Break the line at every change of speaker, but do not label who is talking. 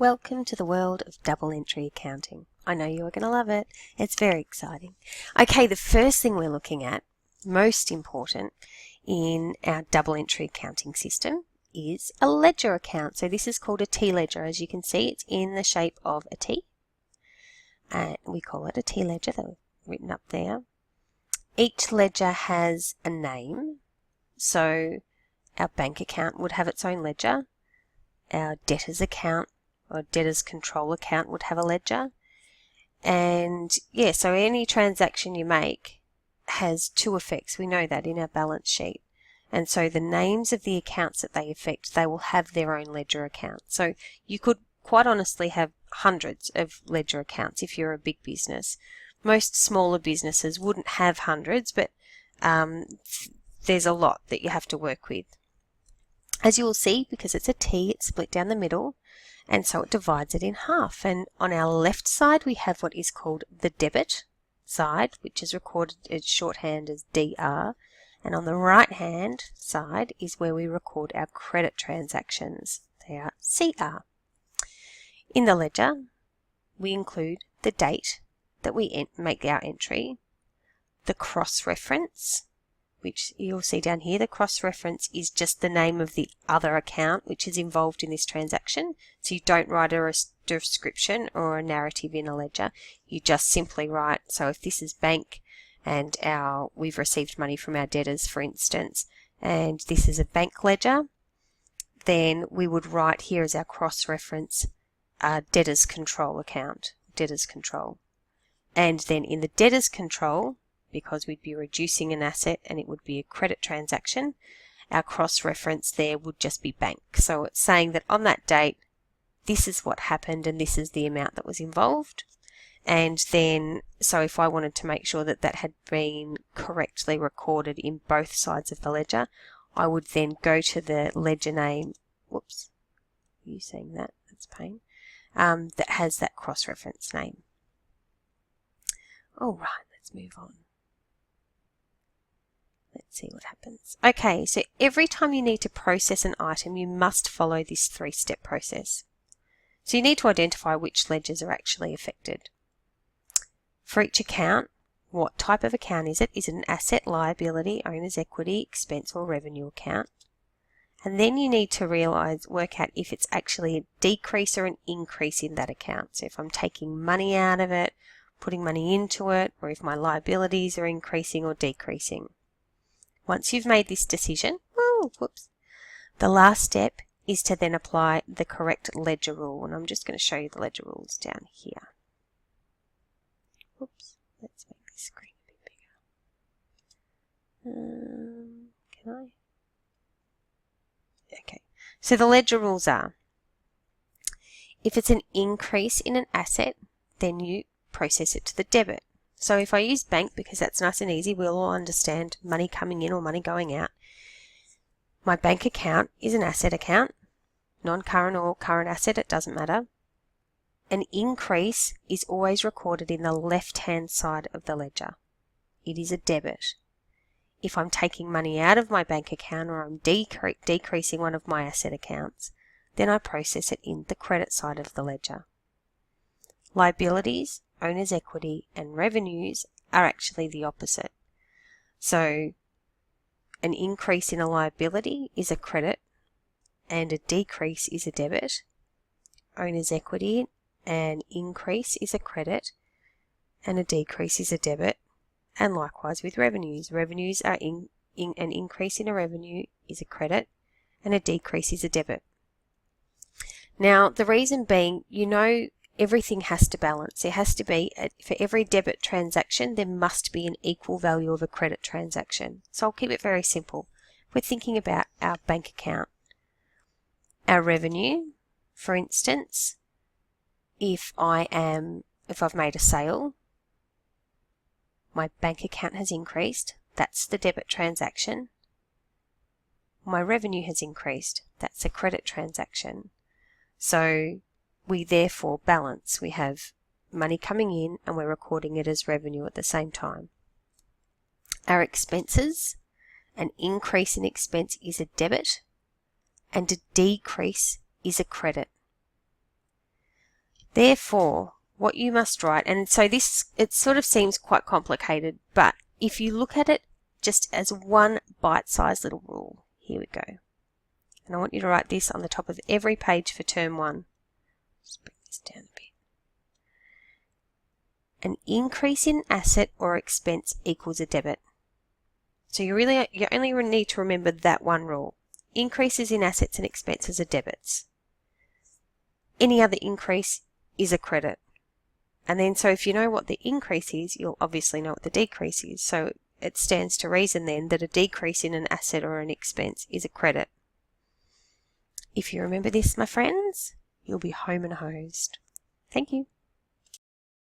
Welcome to the world of double entry accounting. I know you are going to love it. It's very exciting. Okay, the first thing we're looking at, most important in our double entry accounting system, is a ledger account. So this is called a T ledger. As you can see, it's in the shape of a T. And we call it a T ledger, that was written up there. Each ledger has a name. So our bank account would have its own ledger. Our debtors account or debtors control account would have a ledger. And yeah, so any transaction you make has two effects. We know that in our balance sheet. And so the names of the accounts that they affect, they will have their own ledger account. So you could quite honestly have hundreds of ledger accounts if you're a big business. Most smaller businesses wouldn't have hundreds, but there's a lot that you have to work with. As you will see, because it's a T, it's split down the middle, and so it divides it in half. And on our left side, we have what is called the debit side, which is recorded in shorthand as DR. And on the right-hand side is where we record our credit transactions. They are CR. In the ledger, we include the date that we make our entry, the cross-reference, which you'll see down here. The cross-reference is just the name of the other account which is involved in this transaction. So you don't write a description or a narrative in a ledger. You just simply write, so if this is bank and we've received money from our debtors, for instance, and this is a bank ledger, then we would write here as our cross-reference debtors control account, debtors control. And then in the debtors control, because we'd be reducing an asset and it would be a credit transaction, our cross-reference there would just be bank. So it's saying that on that date, this is what happened and this is the amount that was involved. And then, so if I wanted to make sure that that had been correctly recorded in both sides of the ledger, I would then go to the ledger name, whoops, you saying that, that's a pain, that has that cross-reference name. All right, let's move on. Let's see what happens. Okay, so every time you need to process an item, you must follow this three-step process. So you need to identify which ledgers are actually affected. For each account, what type of account is it? Is it an asset, liability, owner's equity, expense or revenue account? And then you need to work out if it's actually a decrease or an increase in that account. So if I'm taking money out of it, putting money into it, or if my liabilities are increasing or decreasing. Once you've made this decision, the last step is to then apply the correct ledger rule. And I'm just going to show you the ledger rules down here. Oops, let's make this screen a bit bigger. Can I? Okay, so the ledger rules are, if it's an increase in an asset, then you process it to the debit. So if I use bank, because that's nice and easy, we'll all understand money coming in or money going out. My bank account is an asset account, non-current or current asset, it doesn't matter. An increase is always recorded in the left-hand side of the ledger. It is a debit. If I'm taking money out of my bank account or I'm decreasing one of my asset accounts, then I process it in the credit side of the ledger. Liabilities, owner's equity and revenues are actually the opposite. So an increase in a liability is a credit and a decrease is a debit. Owner's equity, an increase is a credit and a decrease is a debit. And likewise with revenues. Revenues are an increase in a revenue is a credit and a decrease is a debit. Now the reason being, you know, everything has to balance. There has to be, for every debit transaction, there must be an equal value of a credit transaction. So I'll keep it very simple. We're thinking about our bank account. Our revenue, for instance, if I've made a sale, my bank account has increased, that's the debit transaction. My revenue has increased, that's a credit transaction. So we therefore balance. We have money coming in and we're recording it as revenue at the same time. Our expenses, an increase in expense is a debit and a decrease is a credit. Therefore, what you must write, and so this, it sort of seems quite complicated, but if you look at it just as one bite-sized little rule, here we go. And I want you to write this on the top of every page for term 1. Just bring this down a bit. An increase in asset or expense equals a debit. So you only need to remember that one rule. Increases in assets and expenses are debits. Any other increase is a credit. And then so if you know what the increase is, you'll obviously know what the decrease is. So it stands to reason then that a decrease in an asset or an expense is a credit. If you remember this, my friends, you'll be home and hosed. Thank you.